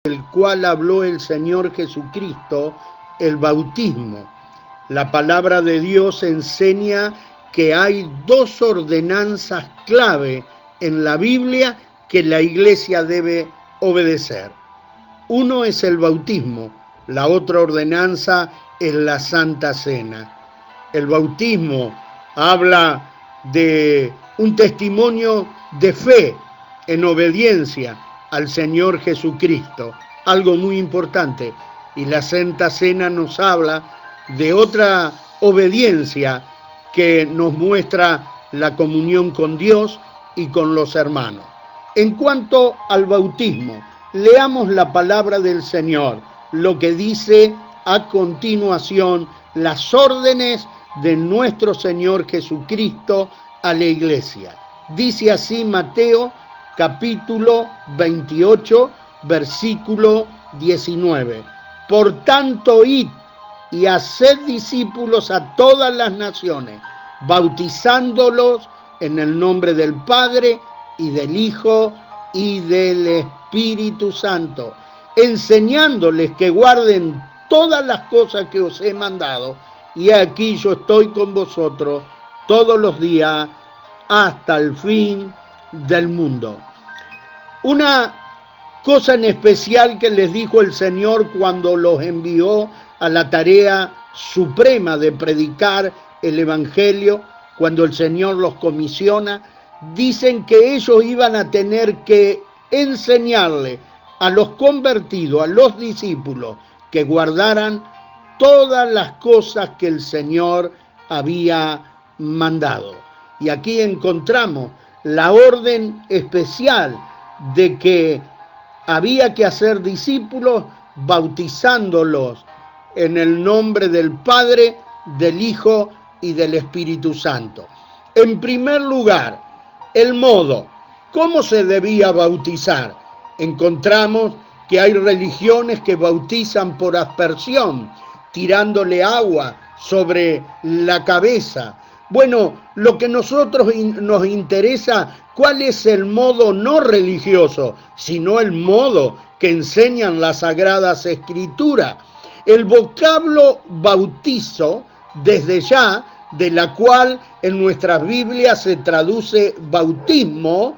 del cual habló el Señor Jesucristo, el bautismo. La palabra de Dios enseña que hay dos ordenanzas clave en la Biblia que la Iglesia debe obedecer. Uno es el bautismo, la otra ordenanza es la Santa Cena. El bautismo habla de un testimonio de fe en obediencia al Señor Jesucristo, algo muy importante. Y la Santa Cena nos habla de otra obediencia que nos muestra la comunión con Dios y con los hermanos. En cuanto al bautismo, leamos la palabra del Señor, lo que dice a continuación las órdenes de nuestro Señor Jesucristo a la Iglesia. Dice así Mateo capítulo 28, versículo 19. Por tanto, id y haced discípulos a todas las naciones, bautizándolos en el nombre del Padre y del Hijo y del Espíritu Santo, enseñándoles que guarden todas las cosas que os he mandado, y aquí yo estoy con vosotros todos los días hasta el fin del mundo. Una cosa en especial que les dijo el Señor cuando los envió a la tarea suprema de predicar el Evangelio, cuando el Señor los comisiona, dicen que ellos iban a tener que enseñarle a los convertidos, a los discípulos, que guardaran todas las cosas que el Señor había mandado. Y aquí encontramos la orden especial de que había que hacer discípulos bautizándolos en el nombre del Padre, del Hijo y del Espíritu Santo. En primer lugar, el modo, ¿cómo se debía bautizar? Encontramos que hay religiones que bautizan por aspersión, tirándole agua sobre la cabeza. Bueno, lo que nosotros nos interesa, ¿cuál es el modo no religioso, sino el modo que enseñan las Sagradas Escrituras? El vocablo bautizo, desde ya, de la cual en nuestras Biblias se traduce bautismo,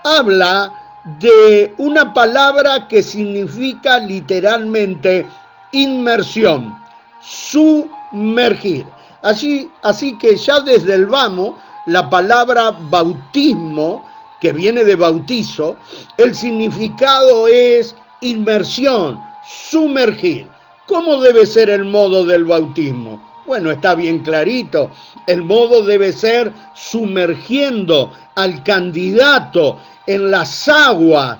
habla de una palabra que significa literalmente inmersión, sumergir. Así que ya desde el vamos, la palabra bautismo, que viene de bautizo, el significado es inmersión, sumergir. ¿Cómo debe ser el modo del bautismo? Bueno, está bien clarito. El modo debe ser sumergiendo al candidato en las aguas,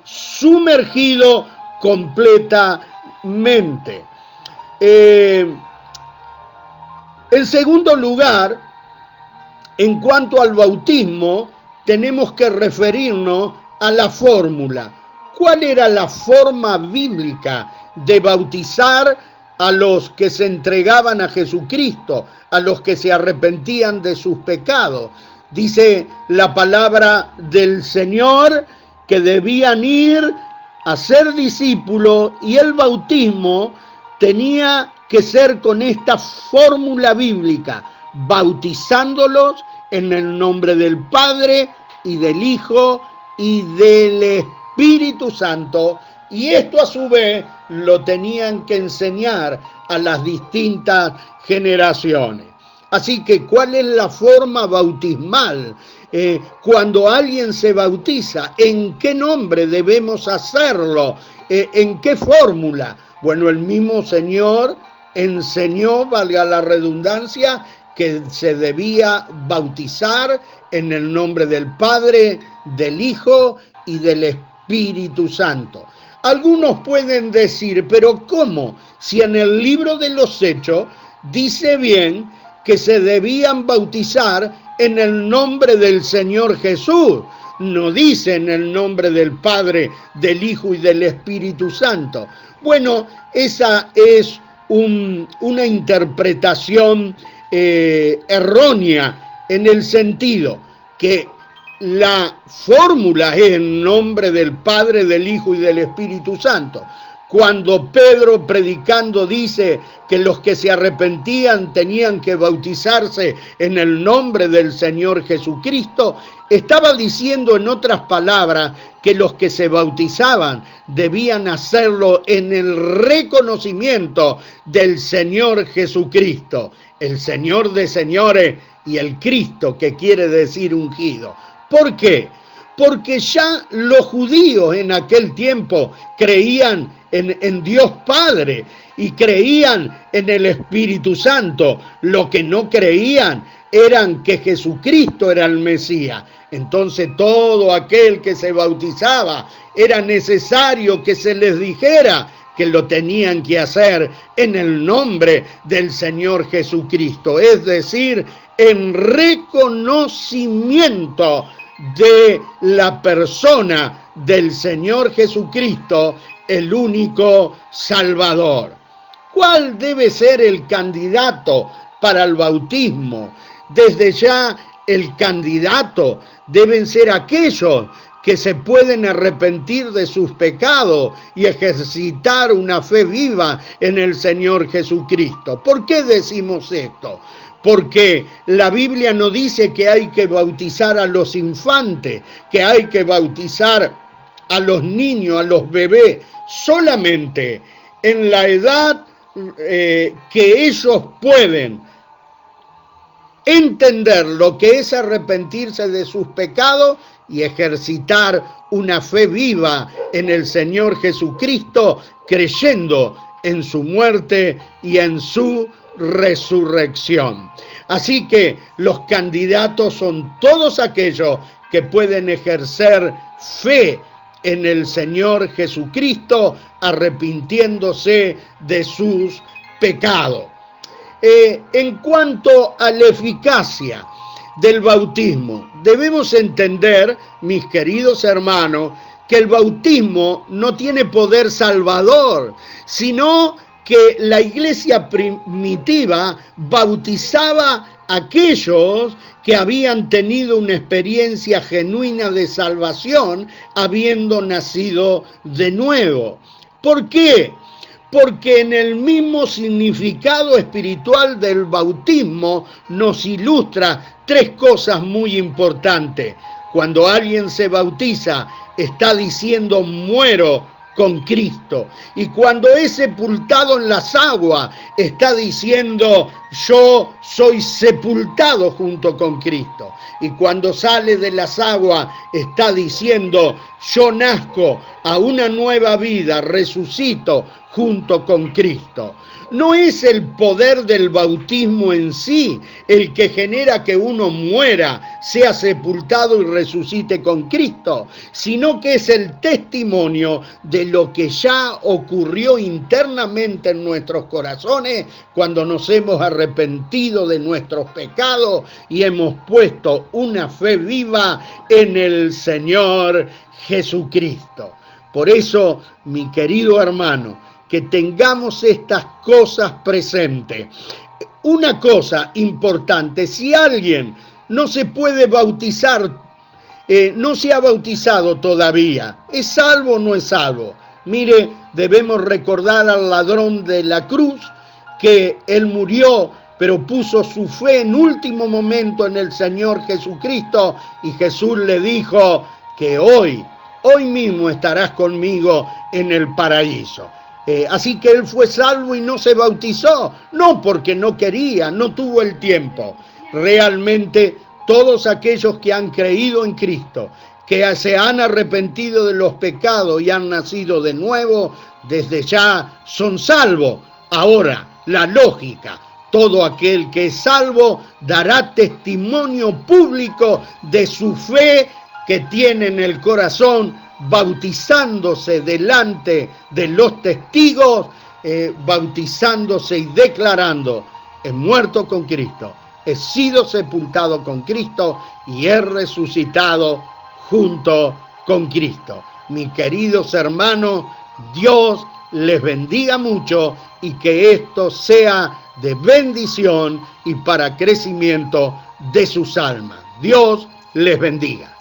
sumergido completamente. En segundo lugar, en cuanto al bautismo, tenemos que referirnos a la fórmula. ¿Cuál era la forma bíblica de bautizar a los que se entregaban a Jesucristo, a los que se arrepentían de sus pecados? Dice la palabra del Señor que debían ir a ser discípulos y el bautismo tenía que ser con esta fórmula bíblica, bautizándolos en el nombre del Padre y del Hijo y del Espíritu Santo, y esto a su vez lo tenían que enseñar a las distintas generaciones. Así que, ¿cuál es la forma bautismal? Cuando alguien se bautiza, ¿en qué nombre debemos hacerlo? ¿En qué fórmula? Bueno, el mismo Señor enseñó, valga la redundancia, que se debía bautizar en el nombre del Padre, del Hijo y del Espíritu Santo. Algunos pueden decir, pero ¿cómo? Si en el libro de los Hechos dice bien que se debían bautizar en el nombre del Señor Jesús. No dice en el nombre del Padre, del Hijo y del Espíritu Santo. Bueno, esa es una interpretación errónea en el sentido que la fórmula es en nombre del Padre, del Hijo y del Espíritu Santo. Cuando Pedro predicando dice que los que se arrepentían tenían que bautizarse en el nombre del Señor Jesucristo, estaba diciendo en otras palabras que los que se bautizaban debían hacerlo en el reconocimiento del Señor Jesucristo, el Señor de señores y el Cristo, que quiere decir ungido. ¿Por qué? Porque ya los judíos en aquel tiempo creían en Dios Padre y creían en el Espíritu Santo. Lo que no creían eran que Jesucristo era el Mesías. Entonces todo aquel que se bautizaba era necesario que se les dijera que lo tenían que hacer en el nombre del Señor Jesucristo, es decir, en reconocimiento de la persona del Señor Jesucristo, el único Salvador. ¿Cuál debe ser el candidato para el bautismo? Desde ya el candidato deben ser aquellos que se pueden arrepentir de sus pecados y ejercitar una fe viva en el Señor Jesucristo. ¿Por qué decimos esto? Porque la Biblia no dice que hay que bautizar a los infantes, que hay que bautizar a los niños, a los bebés, solamente en la edad que ellos pueden entender lo que es arrepentirse de sus pecados y ejercitar una fe viva en el Señor Jesucristo, creyendo en su muerte y en su resurrección. Así que los candidatos son todos aquellos que pueden ejercer fe en el Señor Jesucristo, arrepintiéndose de sus pecados. En cuanto a la eficacia del bautismo, debemos entender, mis queridos hermanos, que el bautismo no tiene poder salvador, sino que la iglesia primitiva bautizaba a aquellos que habían tenido una experiencia genuina de salvación, habiendo nacido de nuevo. ¿Por qué? Porque en el mismo significado espiritual del bautismo nos ilustra tres cosas muy importantes. Cuando alguien se bautiza, está diciendo muero con Cristo. Y cuando es sepultado en las aguas, está diciendo yo soy sepultado junto con Cristo. Y cuando sale de las aguas, está diciendo yo nazco a una nueva vida, resucito junto con Cristo. No es el poder del bautismo en sí el que genera que uno muera, sea sepultado y resucite con Cristo, sino que es el testimonio de lo que ya ocurrió internamente en nuestros corazones cuando nos hemos arrepentido de nuestros pecados y hemos puesto una fe viva en el Señor Jesucristo. Por eso, mi querido hermano, que tengamos estas cosas presentes. Una cosa importante, si alguien no se puede bautizar, no se ha bautizado todavía, ¿es salvo o no es salvo? Mire, debemos recordar al ladrón de la cruz, que él murió, pero puso su fe en último momento en el Señor Jesucristo, y Jesús le dijo que hoy mismo estarás conmigo en el paraíso. Así que él fue salvo y no se bautizó, no porque no quería, no tuvo el tiempo. Realmente todos aquellos que han creído en Cristo, que se han arrepentido de los pecados y han nacido de nuevo, desde ya son salvos. Ahora, la lógica, todo aquel que es salvo dará testimonio público de su fe que tiene en el corazón, bautizándose delante de los testigos, bautizándose y declarando: he muerto con Cristo, he sido sepultado con Cristo y he resucitado junto con Cristo. Mis queridos hermanos, Dios les bendiga mucho y que esto sea de bendición y para crecimiento de sus almas. Dios les bendiga.